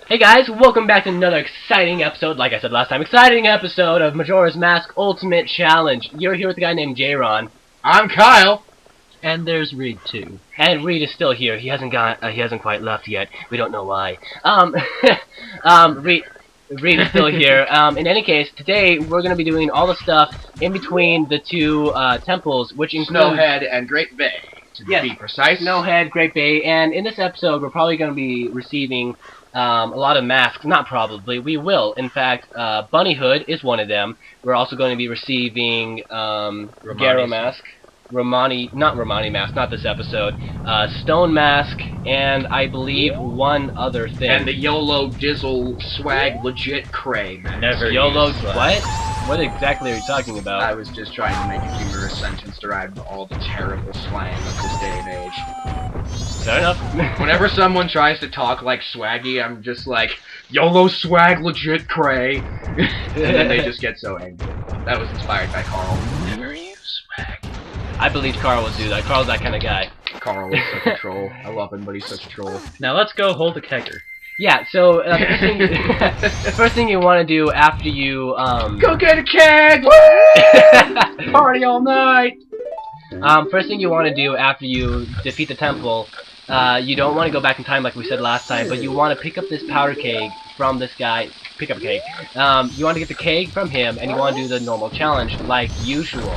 Hey guys, welcome back to another exciting episode, like I said last time, exciting episode of Majora's Mask Ultimate Challenge. You're here with a guy named J-Ron. I'm Kyle. And there's Reed too. And Reed is still here. He hasn't quite left yet. We don't know why. Reed is still here. In any case, today we're going to be doing all the stuff in between the two temples, which include Snowhead and Great Bay, to be precise. Snowhead, Great Bay, and in this episode we're probably going to be receiving a lot of masks. Not probably, we will. In fact, Bunny Hood is one of them. We're also going to be receiving Garo Mask. Not Romani Mask, not this episode. Stone Mask, and I believe one other thing. And the YOLO Dizzle Swag Legit Cray. Never YOLO swag. what? What exactly are you talking about? I was just trying to make a humorous sentence derived from all the terrible slang of this day and age. Fair enough. Whenever someone tries to talk like Swaggy, I'm just like, YOLO Swag Legit Cray. And then they just get so angry. That was inspired by Carl. Never use swag. I believe Carl would do that. Carl's that kind of guy. Carl is such a troll. I love him, but he's such a troll. Now let's go hold a kegger. Yeah, so the first thing you want to do after you Go get a keg! Party all night! First thing you want to do after you defeat the temple, you don't want to go back in time like we said last time, but you want to pick up this powder keg from this guy. Pick up a keg. You want to get the keg from him, and you want to do the normal challenge like usual.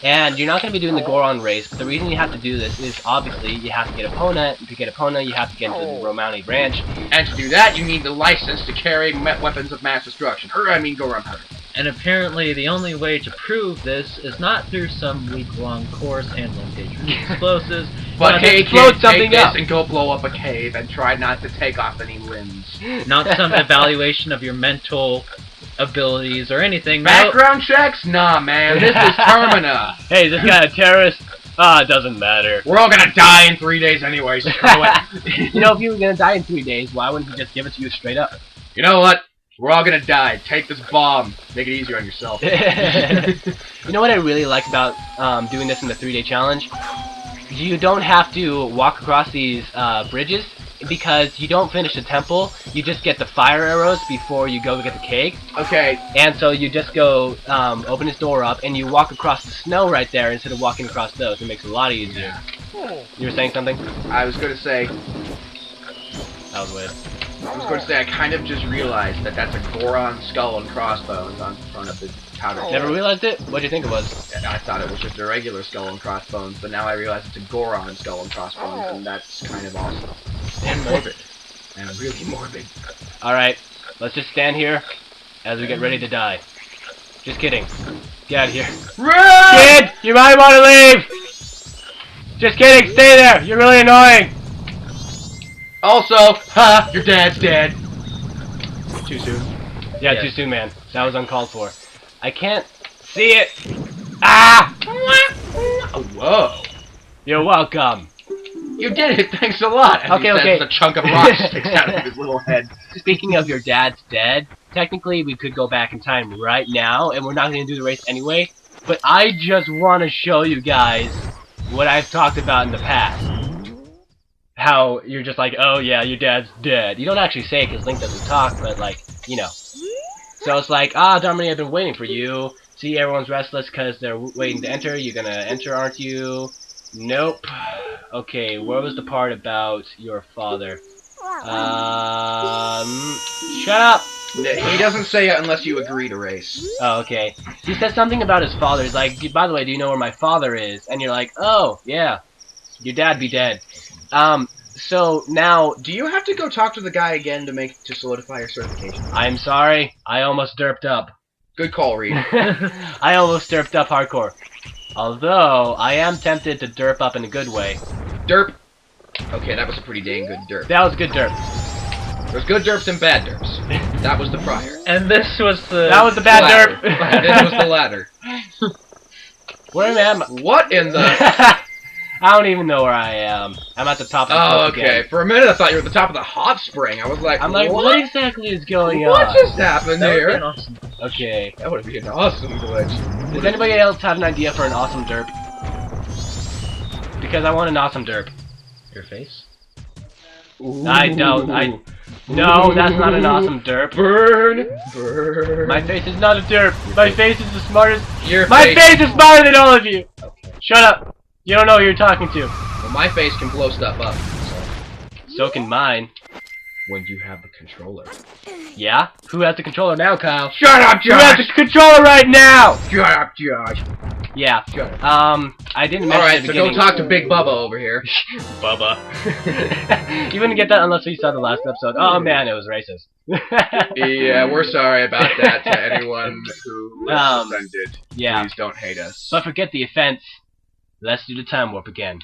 And you're not going to be doing the Goron race, but the reason you have to do this is obviously you have to get Epona. To get Epona, you have to get into the Romani Ranch. And to do that, you need the license to carry weapons of mass destruction. Goron powder. And apparently the only way to prove this is not through some week-long course handling dangerous explosives, But hey, explode kid, something take this up and go blow up a cave and try not to take off any limbs. not some evaluation of your mental abilities or anything. Background checks? Nah, man, this is Termina. Hey, is this guy a terrorist? It doesn't matter. We're all gonna die in 3 days anyway, screw it. You know, if you were going to die in 3 days, why wouldn't he just give it to you straight up? You know what? We're all gonna die. Take this bomb. Make it easier on yourself. You know what I really like about doing this in the 3-day challenge? You don't have to walk across these bridges because you don't finish the temple. You just get the fire arrows before you go get the keg. Okay. And so you just go open his door up and you walk across the snow right there instead of walking across those. It makes it a lot easier. You were saying something? I was gonna say... That was weird. I was going to say, I kind of just realized that that's a Goron skull and crossbones on front of the powder keg. Never realized it? What'd you think it was? And I thought it was just a regular skull and crossbones, but now I realize it's a Goron skull and crossbones, and that's kind of awesome. And morbid. And really morbid. Alright, let's just stand here as we get ready to die. Just kidding. Get out of here. Run! Kid! You might want to leave! Just kidding, stay there! You're really annoying! Also, your dad's dead. Too soon. Yeah, Yes. too soon, man. That was uncalled for. I can't see it! Ah! Oh, whoa. You're welcome. You did it, thanks a lot. And Okay, he okay. says a chunk of rock sticks out of his little head. Speaking of your dad's dead, technically we could go back in time right now, and we're not going to do the race anyway, but I just want to show you guys what I've talked about in the past. How you're just like, oh yeah, your dad's dead. You don't actually say it because Link doesn't talk, but like, you know. So it's like, Darmani, I've been waiting for you. See, everyone's restless because they're waiting to enter. You're gonna enter, aren't you? Nope. Okay, where was the part about your father? Shut up! He doesn't say it unless you agree to race. Oh, okay. He says something about his father. He's like, by the way, do you know where my father is? And you're like, oh, yeah. Your dad be dead. So now, Do you have to go talk to the guy again to solidify your certification? I'm sorry, I almost derped up. Good call, Reed. I almost derped up hardcore. Although, I am tempted to derp up in a good way. Derp. Okay, that was a pretty dang good derp. That was a good derp. There's good derps and bad derps. That was the prior. And this was the... That was the bad Ladder. derp. This was the ladder. Where am I? What in the... I don't even know where I am. I'm at the top of the Oh, cliff okay. again. For a minute, I thought you were at the top of the hot spring. I was like, I'm like, what exactly is going on? What just happened That would be here? an awesome... Okay. That would be an awesome glitch. Does anybody else have an idea for an awesome derp? Because I want an awesome derp. Your face? Ooh. I don't. No, that's not an awesome derp. Burn! Burn! My face is not a derp. My face is the smartest. Your My face is smarter than all of you. Okay. Shut up. You don't know who you're talking to. Well, my face can blow stuff up. So can mine. When you have the controller. Yeah? Who has the controller now, Kyle? Shut up, Who has the controller right now? Shut up, Josh! Yeah. Shut up. I didn't mention Alright, at the so go beginning. talk to Big Bubba over here. Bubba. You wouldn't get that unless you saw the last episode. Oh man, it was racist. Yeah, we're sorry about that to anyone who offended. Yeah. Please don't hate us. But forget the offense. Let's do the time warp again.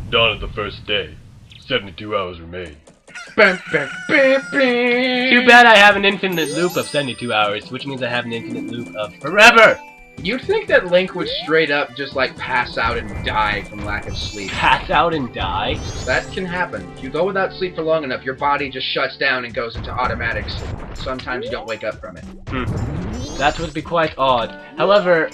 Dawn of the first day. 72 hours remain. Bam, bam, bam, bam. Too bad I have an infinite loop of 72 hours, which means I have an infinite loop of forever! You'd think that Link would straight up just like pass out and die from lack of sleep. Pass out and die? That can happen. If you go without sleep for long enough, your body just shuts down and goes into automatic sleep. Sometimes you don't wake up from it. That would be quite odd. However,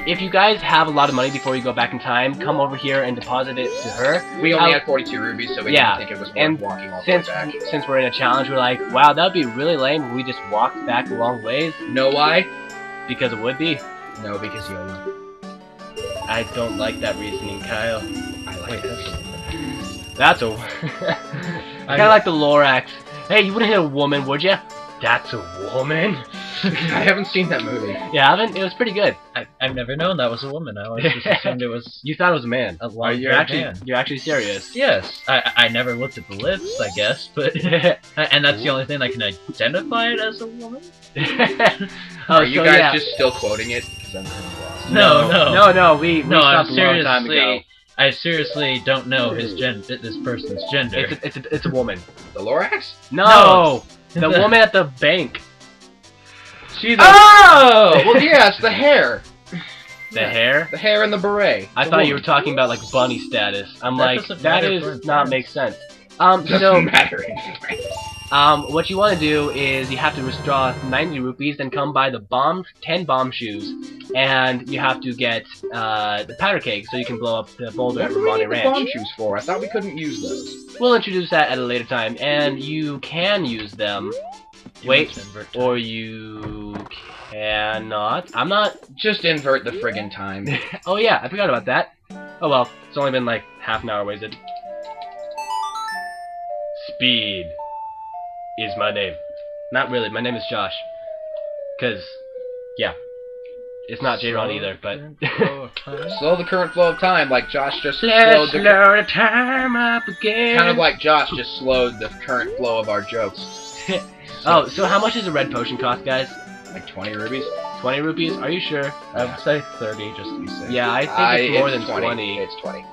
if you guys have a lot of money before you go back in time, come over here and deposit it to her. We only had 42 rubies, so we Yeah, didn't think it was worth and walking all the way back. Since we're in a challenge, we're like, wow, that'd be really lame if we just walked back a long ways. Know why? Because it would be. No, because YOLO. I don't like that reasoning, Kyle. I like it. That's a... I kinda like the Lorax. Hey, you wouldn't hit a woman, would ya? That's a woman? I haven't seen that movie. You haven't? It was pretty good. I've never known that was a woman. I always just assumed it was You thought it was a man. a long You're actually serious. Yes, I never looked at the lips, I guess, but and that's the only thing I can identify it as a woman. Oh, Are you so guys yeah. just still quoting it? Because I'm kind of lost. No, we No, stopped a long time ago. I seriously don't know his this person's gender. It's a woman. The Lorax? No! The woman at the bank. She's Oh! Well, yeah, it's the hair. the hair? The hair and the beret. I thought you were talking about like bunny status. I'm That like, doesn't that matter is for not insurance. make sense. Doesn't So matter anyway. what you want to do is you have to withdraw 90 rupees, then come buy the 10 bomb shoes, and you have to get the powder keg so you can blow up the boulder What at do we Romani need the bomb Ranch. shoes for? I thought we couldn't use those. We'll introduce that at a later time, and you can use them. Wait, or you cannot. I'm not. Just invert the friggin' time. Oh yeah, I forgot about that. Oh well, it's only been like half an hour wasted. Speed is my name. Not really, my name is Josh. Cause, yeah. It's not J-Ron either, but... Slow the current flow of time, like Josh just Let's slowed slow the time up again. Kind of like Josh just slowed the current flow of our jokes. Oh, so how much does a red potion cost, guys? Like 20 rubies? 20 rupees? Are you sure? I would say 30 just to be safe. Yeah, I think it's more than 20. 20. It's 20.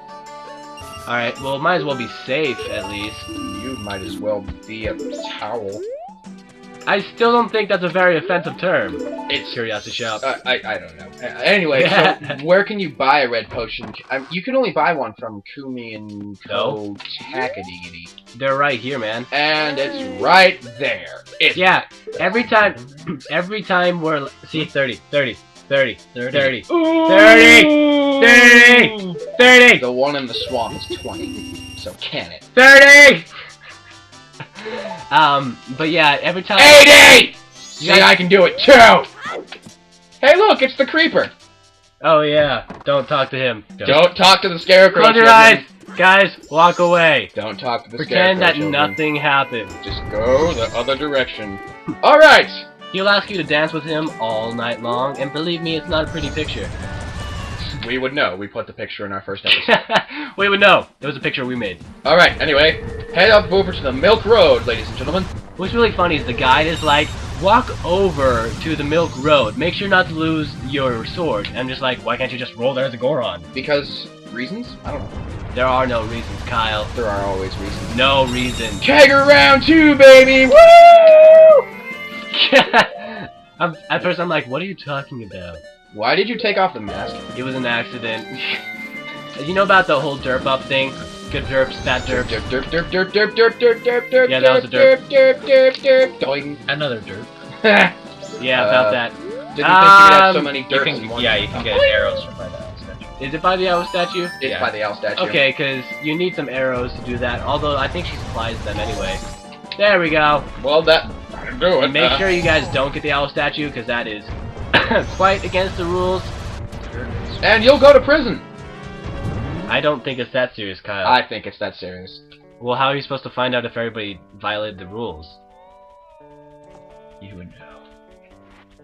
Alright, well, might as well be safe, at least. You might as well be a towel. I still don't think that's a very offensive term. It's Curiosity Shop. I don't know. Anyway, so where can you buy a red potion? You can only buy one from Kumi and No. Kotakidigity. They're right here, man. And it's right there. It's Yeah, every time we're... See, 30, 30, 30, 30, 30, 30, 30, the one in the swamp is 20. So can it? 30! But yeah, every time... 80! See, I can do it too! Hey, look, it's the creeper. Oh yeah, don't talk to him. Don't talk to the scarecrow. Close your eyes! Guys, walk away. Don't talk to the Pretend that scarecrow. children. nothing happened. Just go the other direction. Alright! He'll ask you to dance with him all night long, and believe me, it's not a pretty picture. We would know. We put the picture in our first episode. We would know. It was a picture we made. Alright, anyway, head up over to the Milk Road, ladies and gentlemen. What's really funny is the guide is like, walk over to the Milk Road. Make sure not to lose your sword. And I'm just like, why can't you just roll there as a Goron? Because reasons? I don't know. There are no reasons, Kyle. There are always reasons. No reason. Kegger round 2, baby! Woo! At first I'm like, what are you talking about? Why did you take off the mask? It was an accident. You know about the whole derp up thing? Good derps, bad derps. Derp, derp, derp, derp, derp, derp, derp, derp, derp, Yeah, that was a derp. derp, derp, derp, derp, doing. Another derp. Yeah, about that. Didn't think you could have so many You dirts can, in one. yeah, you can get arrows from by the owl statue. Is it by the owl statue? It's Yeah. by the owl statue. Okay, because you need some arrows to do that. Although I think she supplies them anyway. There we go. Well, that I do it. And make sure you guys don't get the owl statue, because that is quite against the rules. And you'll go to prison. I don't think it's that serious, Kyle. I think it's that serious. Well, how are you supposed to find out if everybody violated the rules? You would know.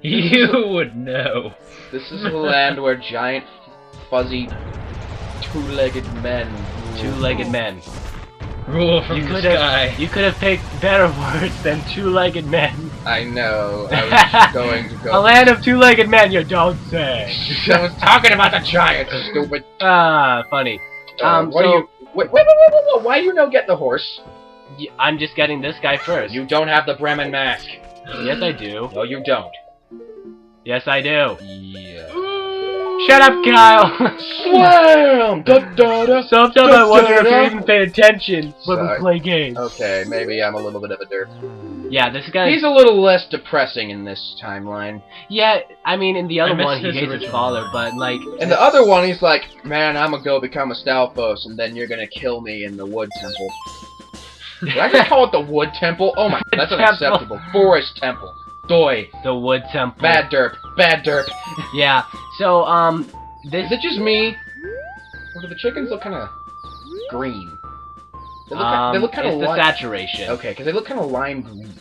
You would know. This is a land where giant, fuzzy, two-legged men. Two-legged men. Rule from the sky. You could have picked better words than two-legged men. I know. I was just going to go. A land of two-legged men, you don't say. I was talking about the giants, stupid. Ah, funny. What do you? Wait! Why do you no get the horse? I'm just getting this guy first. You don't have the Bremen mask. Yes, I do. No, you don't. Yes, I do. Yeah. Shut up, Kyle. Slam! Da, da, da. Sometimes I wonder if Da-da-da. you even pay attention when we Sorry. play games. Okay, maybe I'm a little bit of a derp. Yeah, this guy. He's a little less depressing in this timeline. Yeah, I mean, in the other miss one, he his hates his original father, one. but like. In the other one, he's like, man, I'm gonna go become a Stalfos, and then you're gonna kill me in the Wood Temple. Did I just call it the Wood Temple? Oh my, that's Temple. unacceptable. Forest Temple. Doi. The Wood Temple. Bad derp. Bad derp. Yeah. So, this. Is it just me? Or do the chickens look kind of green? They look kind of it's the saturation. Okay, because they look kind of lime green.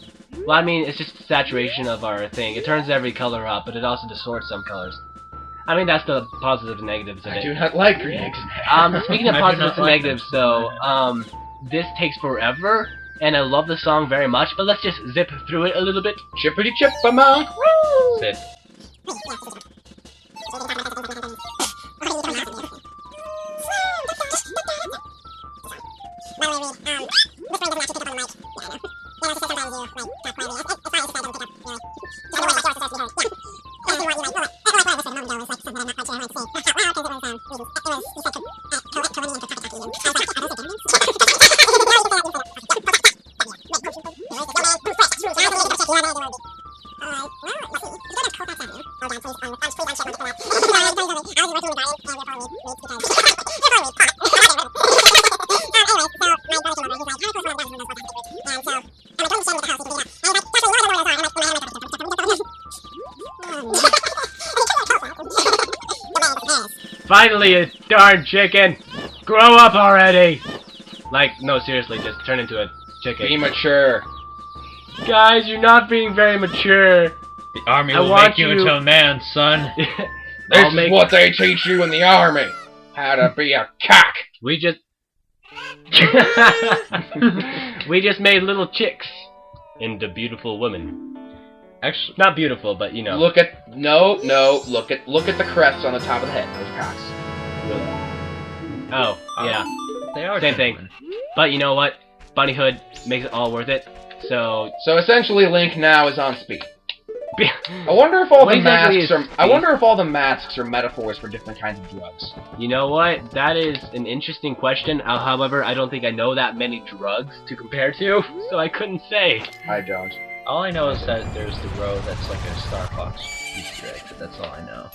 Well, I mean, it's just the saturation of our thing. It turns every color up, but it also distorts some colors. I mean, that's the positives and negatives of I it. do not like green eggs. Speaking of I do positives not and like negatives, them. though, this takes forever, and I love the song very much, but let's just zip through it a little bit. Chippity chipama. Zip. Finally, a darn chicken! Grow up already! Like, no, seriously, just turn into a chicken. Be mature. Guys, you're not being very mature. The army I will want make you you- into a man, son. This I'll is make- what they teach you in the army. How to be a cock. We just... we just made little chicks into beautiful women. Actually, Not beautiful, but you know. Look at look at the crests on the top of the head. Those cocks. Oh, yeah. they are Same thing. gentlemen. But you know what? Bunny Hood makes it all worth it. So... So essentially, Link now is on speed. I wonder if all What the exactly masks is are. I speed? wonder if all the masks are metaphors for different kinds of drugs. You know what? That is an interesting question. However, I don't think I know that many drugs to compare to, so I couldn't say. I don't. All I know is that there's the row that's like a Star Fox Easter egg. That's all I know.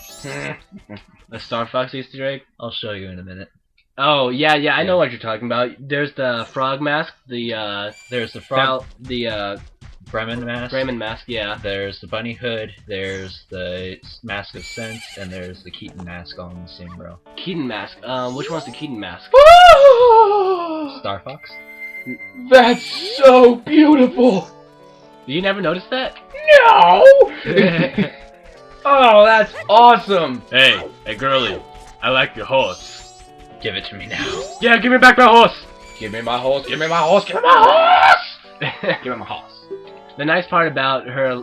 A Star Fox Easter egg? I'll show you in a minute. Oh, yeah, I know what you're talking about. There's the frog mask, the, There's the frog, the, Bremen mask. Raymond mask, yeah. There's the bunny hood. There's the mask of sense, and there's the Keaton mask all in the same row. Keaton mask. Which one's the Keaton mask? Star Fox. That's so beautiful. You never noticed that? No. Oh, that's awesome. Hey, girlie, I like your horse. Give it to me now. Yeah, give me back my horse! Give me my horse. Give me my horse. Give me my horse. Give me my horse. The nice part about her,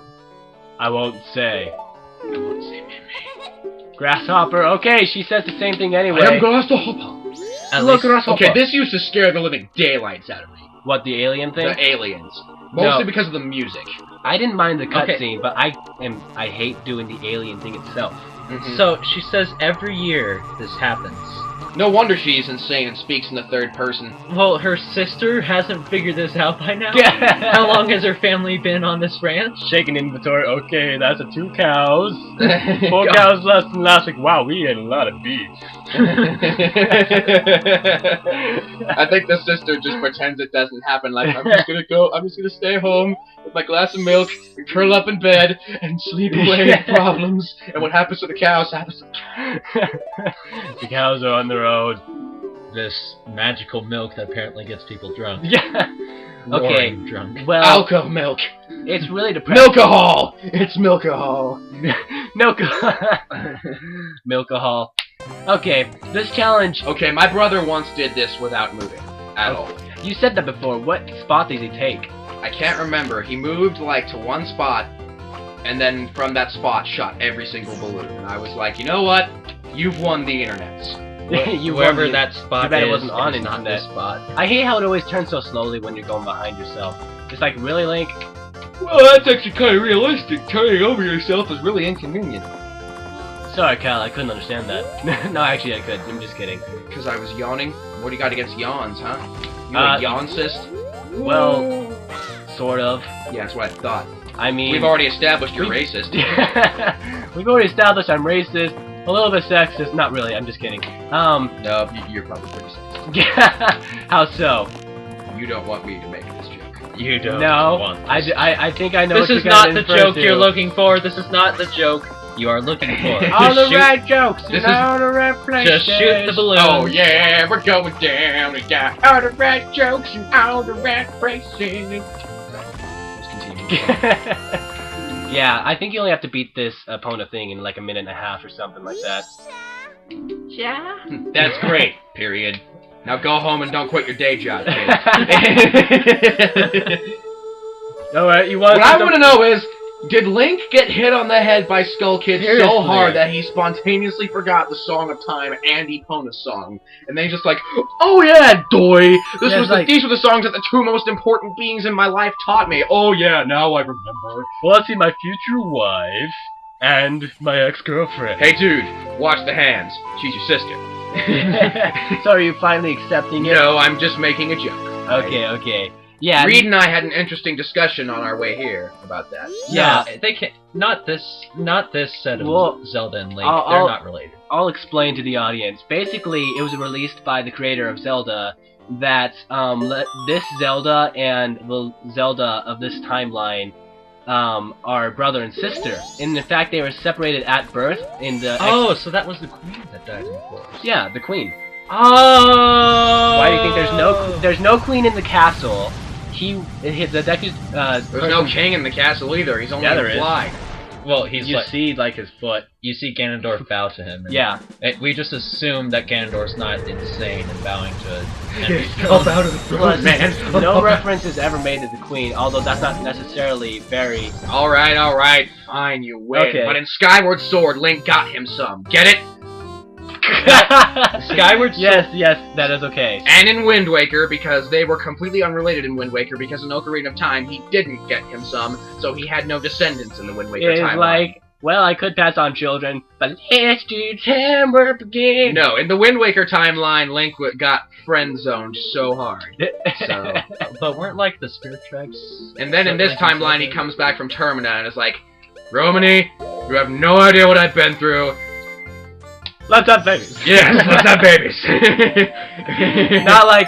I won't say. I won't say Mimi. Grasshopper. Okay, she says the same thing anyway. I am Grasshopper. At Look, least, Grasshopper. Okay, this used to scare the living daylights out of me. What, the alien thing? The aliens. Mostly No. because of the music. I didn't mind the Okay. cutscene, but I hate doing the alien thing itself. Mhm. So she says every year this happens. No wonder she's insane and speaks in the third person. Well, her sister hasn't figured this out by now. Yeah. How long has her family been on this ranch? Shaking inventory. Okay, that's 2 cows. 4 cows less than last week. Wow, we ate a lot of beef. I think the sister just pretends it doesn't happen. Like, I'm just gonna stay home with my glass of milk, and curl up in bed, and sleep away problems. And what happens to the cows happens to the cows. The cows are on the road. This magical milk that apparently gets people drunk. Yeah. Okay. Roaring drunk. Well, Alcohol milk. it's really depressing. Milkahol! It's milkahol. Milkahol. Okay, this challenge. Okay, my brother once did this without moving. At all. You said that before. What spot did he take? I can't remember. He moved, like, to one spot, and then from that spot shot every single balloon. And I was like, you know what? You've won the internets. Wherever won that spot too bad is, it wasn't on it's not internet. this spot. I hate how it always turns so slowly when you're going behind yourself. It's like, really, Link? Well, that's actually kind of realistic. Turning over yourself is really inconvenient. Sorry, Kyle, I couldn't understand that. No, actually, I could. I'm just kidding. Because I was yawning? What do you got against yawns, huh? You a yawn-cyst? Well, sort of. Yeah, that's what I thought. I mean... We've already established you're racist. We've already established I'm racist, a little bit sexist, not really, I'm just kidding. No, you're probably pretty sexist. How so? You don't want me to make this joke. You don't No, want this. I think I know This what you're is not gonna the infer joke to. you're looking for. This is not the joke you are looking for. All the Shoot- right jokes, This in all the right places. Just shoot the balloon. Oh yeah, we're going down. We got all the right jokes and all the right places. Let's continue. Yeah, I think you only have to beat this opponent thing in like a minute and a half or something like that. That's great. Period. Now go home and don't quit your day job, kid. Alright, you want What I want to know is, did Link get hit on the head by Skull Kid so Seriously. hard that he spontaneously forgot the Song of Time and Epona's song? And then he's just like, oh yeah, doy! Yeah, it's like- These were the songs that the 2 most important beings in my life taught me. Oh yeah, now I remember. Well, let's see, my future wife and my ex-girlfriend. Hey dude, watch the hands. She's your sister. So are you finally accepting it? No, I'm just making a joke. Okay, okay. Yeah. Reed and I had an interesting discussion on our way here about that. Yeah. No, they can't. Not this set of Well, Zelda and Link. I'll- They're not related. I'll explain to the audience. Basically, it was released by the creator of Zelda that this Zelda and the Zelda of this timeline are brother and sister. And in fact, they were separated at birth in the... Oh, so that was the queen that died in the forest. Yeah, the queen. Oh! Why do you think there's no queen in the castle? The deck is, There's no king in the castle either. He's only Yeah, there is. implied. Well, he's you like, see like his foot. you see Ganondorf bow to him. And Yeah. We just assume that Ganondorf's not insane and bowing to enemy Up out of the Plus, throne, man. no reference is ever made to the queen, although that's not necessarily very... Alright, fine, you win. Okay. But in Skyward Sword, Link got him some. Get it? Skyward Sword. Yes, that is okay. And in Wind Waker, because they were completely unrelated in Wind Waker, because in Ocarina of Time, he didn't get him some, so he had no descendants in the Wind Waker It's timeline. like, well, I could pass on children, but let's do timber begin. No, in the Wind Waker timeline, Link got friend-zoned so hard. So, But weren't like the spirit tracks? and then in this Link and timeline, he Zelda? comes back from Termina and is like, Romani, you have no idea what I've been through. Let's have babies. Yes, let's have babies. Not like,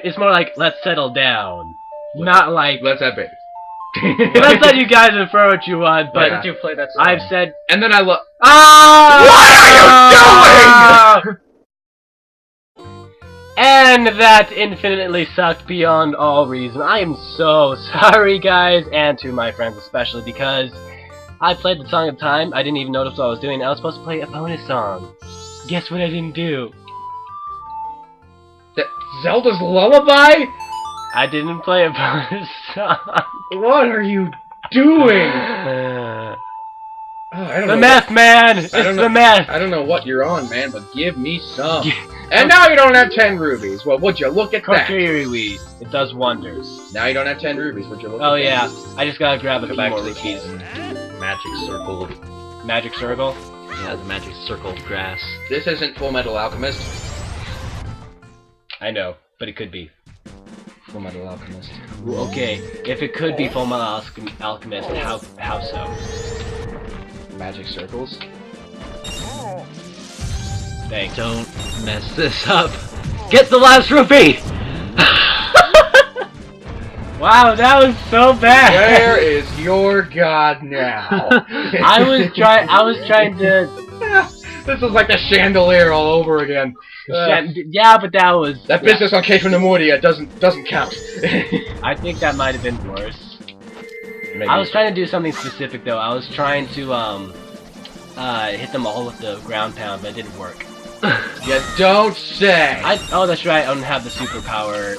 it's more like, let's settle down. Not like, Let's have babies. let's let you guys infer what you want, Why but did you play that song? I've said, And then I look. ah! What are you And that infinitely sucked beyond all reason. I am so sorry, guys, and to my friends especially, because I played the Song of Time. I didn't even notice what I was doing. I was supposed to play a bonus song. Guess what I didn't do? Zelda's Lullaby? I didn't play a bonus song. What are you doing? I don't The know meth, man! It's don't the know- meth! I don't know what you're on, man, but give me some. And now you don't have 10 rubies. Well, would you look at that? Kokiri, it does wonders. Now you don't have 10 rubies. Would you look Oh at yeah, I just gotta grab a Go few back more to the rupees. magic circle. Magic circle? Yeah, the magic circle of grass. that? This isn't Full Metal Alchemist. I know, but it could be. Full Metal Alchemist. Well, okay, if it could be Full Metal Alchemist, how so? Magic circles. Thanks. Don't mess this up. Get the last rupee! Wow, that was so bad. Where is your god now? I was trying to. This is like the chandelier all over again. Yeah, but that was. That business on Keisha Nemoria doesn't count. I think that might have been worse. Maybe. I was trying to do something specific though. I was trying to hit them all with the ground pound, but it didn't work. You don't say. Oh, that's right. I don't have the superpower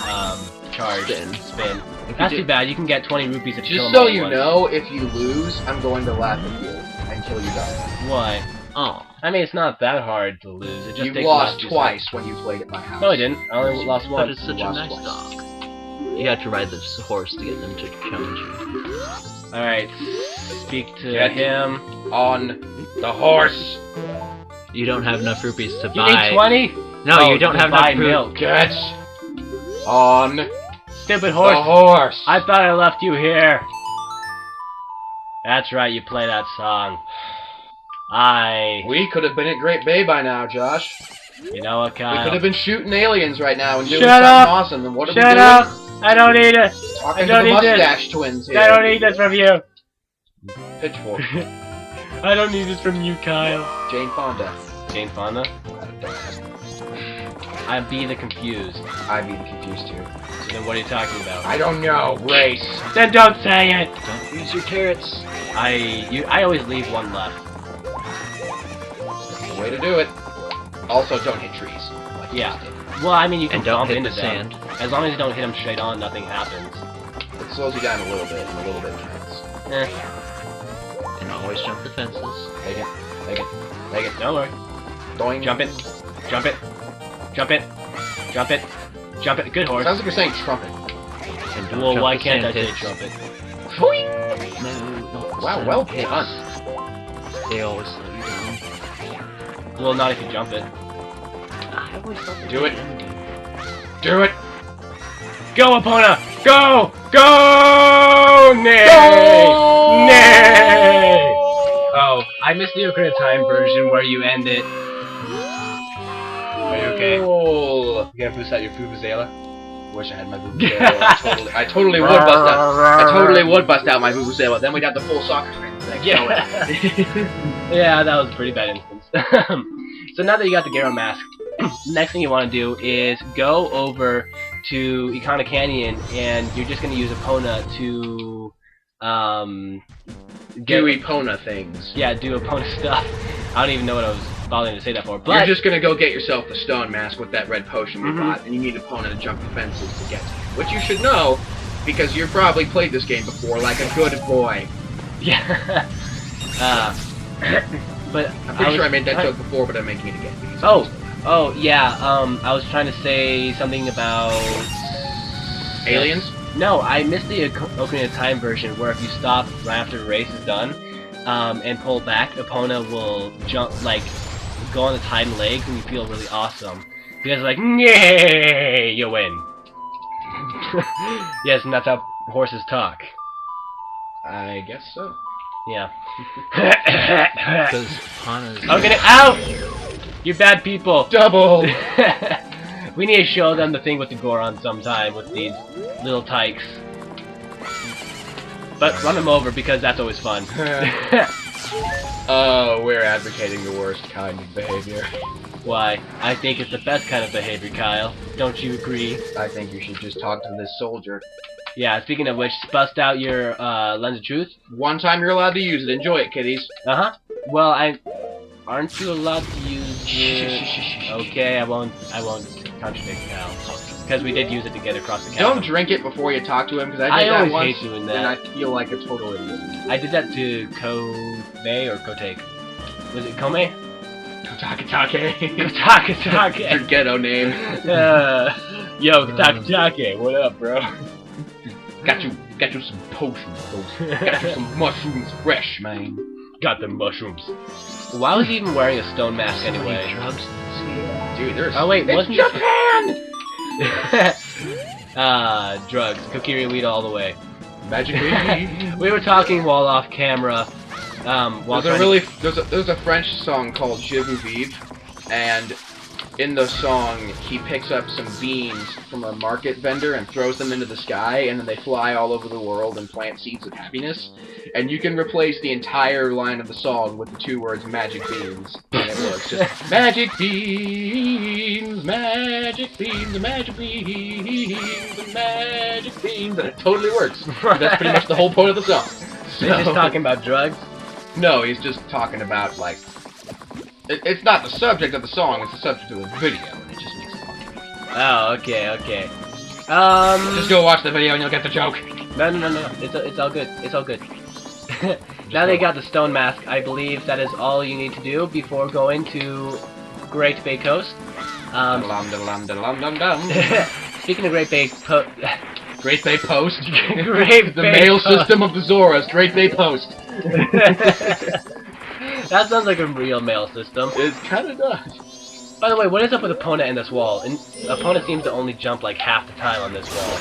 charge spin. That's too bad. You can get 20 rupees if you kill Just them all so at you once. know, if you lose, I'm going to laugh at you until you die. Why? Oh. I mean, it's not that hard to lose. It just You takes lost about 2 twice seconds. when you played at my house. No, I didn't. I only lost But once. it's such a lost nice twice. dog. You have to ride this horse to get them to challenge you. Alright, speak to Get him. On the horse. You don't have enough rupees to You buy. need 20? No, Oh, you don't to have buy enough milk. milk. Get on Stupid the horse. horse. I thought I left you here. That's right, you play that song. We could have been at Great Bay by now, Josh. You know what, We Kyle? could have been shooting aliens right now and doing Shut something up! awesome. And what are we Shut doing? up! I don't need it! Talking I don't to the need this. mustache twins here. I don't need this from you! Pitchfork. I don't need this from you, Kyle. Jane Fonda. Jane Fonda? I'm being confused. I'd be confused too. So then what are you talking about? I don't know. Race. Then don't say it! Don't use your carrots. I always leave one left. The way to do it. Also, don't hit trees. Like you Yeah. just did. Well, I mean, you can And don't bump hit into the them. sand. As long as you don't hit them straight on, nothing happens. It slows you down a little bit, and a little bit counts. Eh, And always jump the fences. Make it. Make it. Make it. don't worry. Doing. Jump it. Jump it. Jump it. Jump it. Jump it. Good horse. Sounds like you're saying trumpet. And don't Well, jump why the can't I sand say pits. trumpet? No, Wow, sand well pits. done. They always slow you down. Well, not if you jump it. I always thought they Do it. did. Do it. Go, Epona! Go! Go! Nay! Go! Nay! Oh, I missed the Ocarina of Time version where you end it. Are you okay? Oh. You gonna boost out your Vuvuzela? Wish I had my Vuvuzela. I totally would bust out. I totally would bust out my Vuvuzela. Then we'd have the full soccer string. Yeah. Yeah, that was a pretty bad instance. So now that you got the Garo mask, next thing you want to do is go over to Ikana Canyon, and you're just going to use Epona to Do Epona things. Yeah, do Epona stuff. I don't even know what I was bothering to say that for, but You're just gonna go get yourself the stone mask with that red potion we Mhm. bought, and you need Epona to jump the fences to get to it. Which you should know, because you've probably played this game before like a good boy. yeah. But I'm pretty sure I made that joke before, but I'm making it again. because I Oh, just- oh yeah. I was trying to say something about Aliens? No, I missed the Ocarina of Time version where if you stop right after the race is done, and pull back, Epona will jump, like, go on its hind legs, and you feel really awesome. Because like, yay, you win. Yes, and that's how horses talk. I guess so. Yeah. Because Hana's... I'm gonna out. You bad people. Double! We need to show them the thing with the Goron sometime with these little tykes. But run them over because that's always fun. Oh, we're advocating the worst kind of behavior. Why? I think it's the best kind of behavior, Kyle. Don't you agree? I think you should just talk to this soldier. Yeah, speaking of which, bust out your Lens of Truth. One time you're allowed to use it. Enjoy it, kiddies. Uh-huh. Well, aren't you allowed to use it? Okay, I won't contradict Kyle. Because we did use it to get across the chasm. Don't drink it before you talk to him, because I I did that always once, hate doing and that. I feel like a total idiot. I did that to Kobe or Kotake. Was it Kome? Kotakatake. Your Kotakatake! ghetto name. Yo, Kotakatake, what up, bro? Got you some potions, got you some mushrooms fresh, man. Got the mushrooms. Why was he even wearing a stone mask So many anyway? drugs in this game. Dude, there's... Oh wait, It's wasn't Japan! Drugs. Kokiri weed all the way. Magic weed. We were talking while off camera. While There's a French song called Je vous vive, and in the song he picks up some beans from a market vendor and throws them into the sky, and then they fly all over the world and plant seeds of happiness. And you can replace the entire line of the song with the 2 words magic beans, and it works. Just magic beans, magic beans, magic beans, magic beans, and it totally works. That's pretty much the whole point of the song. He's just talking about drugs? No, he's just talking about, like... It's not the subject of the song, it's the subject of the video, and it just makes it funny. Oh, okay. Just go watch the video and you'll get the joke. No. It's all good. It's all good. Now they got the stone mask, I believe that is all you need to do before going to Great Bay Coast. Speaking of Great Bay Post... Great Bay Post? Great the Bay mail Post. system of the Zoras, Great Bay Post. That sounds like a real mail system. It kinda does. By the way, what is up with Epona and this wall? And Epona seems to only jump like half the time on this wall.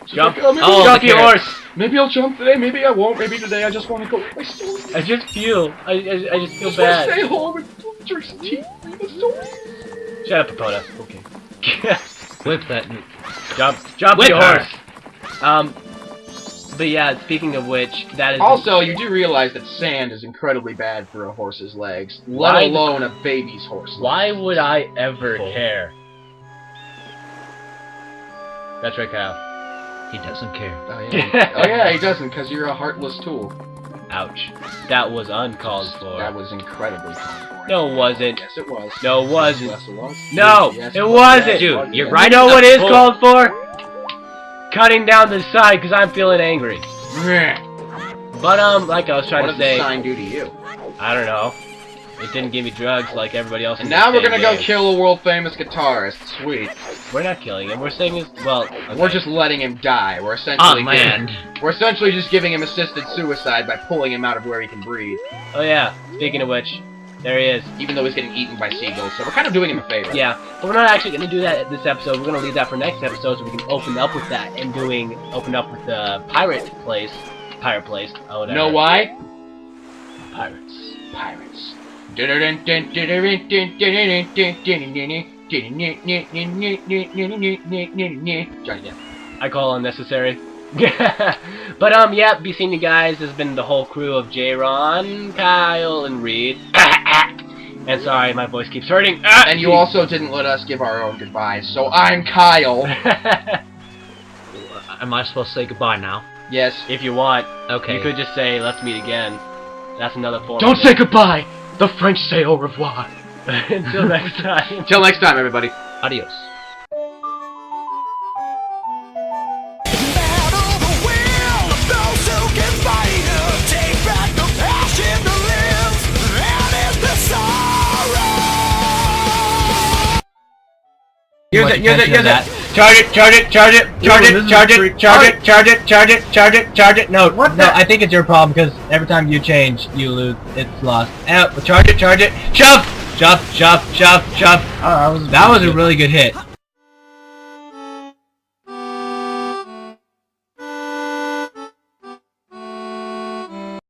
Jump! Like, Oh, jump your horse! Maybe I'll jump today, maybe I won't, maybe today I just want to go with my story. I just feel I just bad. want to stay home and drink some tea and read the story. Shut up, Epona. Okay. Whip that. Jump Whip your her. horse! But yeah, speaking of which, that is... Also, you do realize that sand is incredibly bad for a horse's legs, let Why alone a baby's horse legs. Why would I ever care? That's right, Kyle. He doesn't care. Oh yeah, oh, yeah he doesn't, because you're a heartless tool. Ouch. That was uncalled for. That was incredibly called for. No, it wasn't. Yes, it was. No, it wasn't. Yes, it was. No, Yes, it wasn't. Yes, Dude, it was. you're Yes. right. You know what is Bull. called for? Cutting down the side because I'm feeling angry. But like I was trying What to did the say, sign do to you? I don't know. It didn't give me drugs like everybody else. And in now this we're gonna damn go game. kill a world famous guitarist. Sweet. We're not killing him. We're saying his. Well, okay. We're just letting him die. We're essentially Oh man. we're essentially just giving him assisted suicide by pulling him out of where he can breathe. Oh yeah. Speaking of which, there he is. Even though he's getting eaten by seagulls, so we're kind of doing him a favor. Yeah, but we're not actually gonna do that this episode. We're gonna leave that for next episode so we can open up with that and open up with the pirate place. Oh, whatever. Know why? Pirates. Pirates. Johnny Depp. I call unnecessary. But yeah, be seeing you guys has been the whole crew of J-Ron, Kyle, and Reed. And sorry, my voice keeps hurting. And you also didn't let us give our own goodbyes, so I'm Kyle. Am I supposed to say goodbye now? Yes. If you want, Okay. you could just say, let's meet again. That's another form Don't of say goodbye! The French say au revoir. Until next time. Until next time, everybody. Adios. Battle the will of those who can fight it. Take back the passion to live. That is the sorrow. Use it. Charge it. No, I think it's your problem because every time you change, you lose. It's lost. Charge it. Shove. That was a really good hit.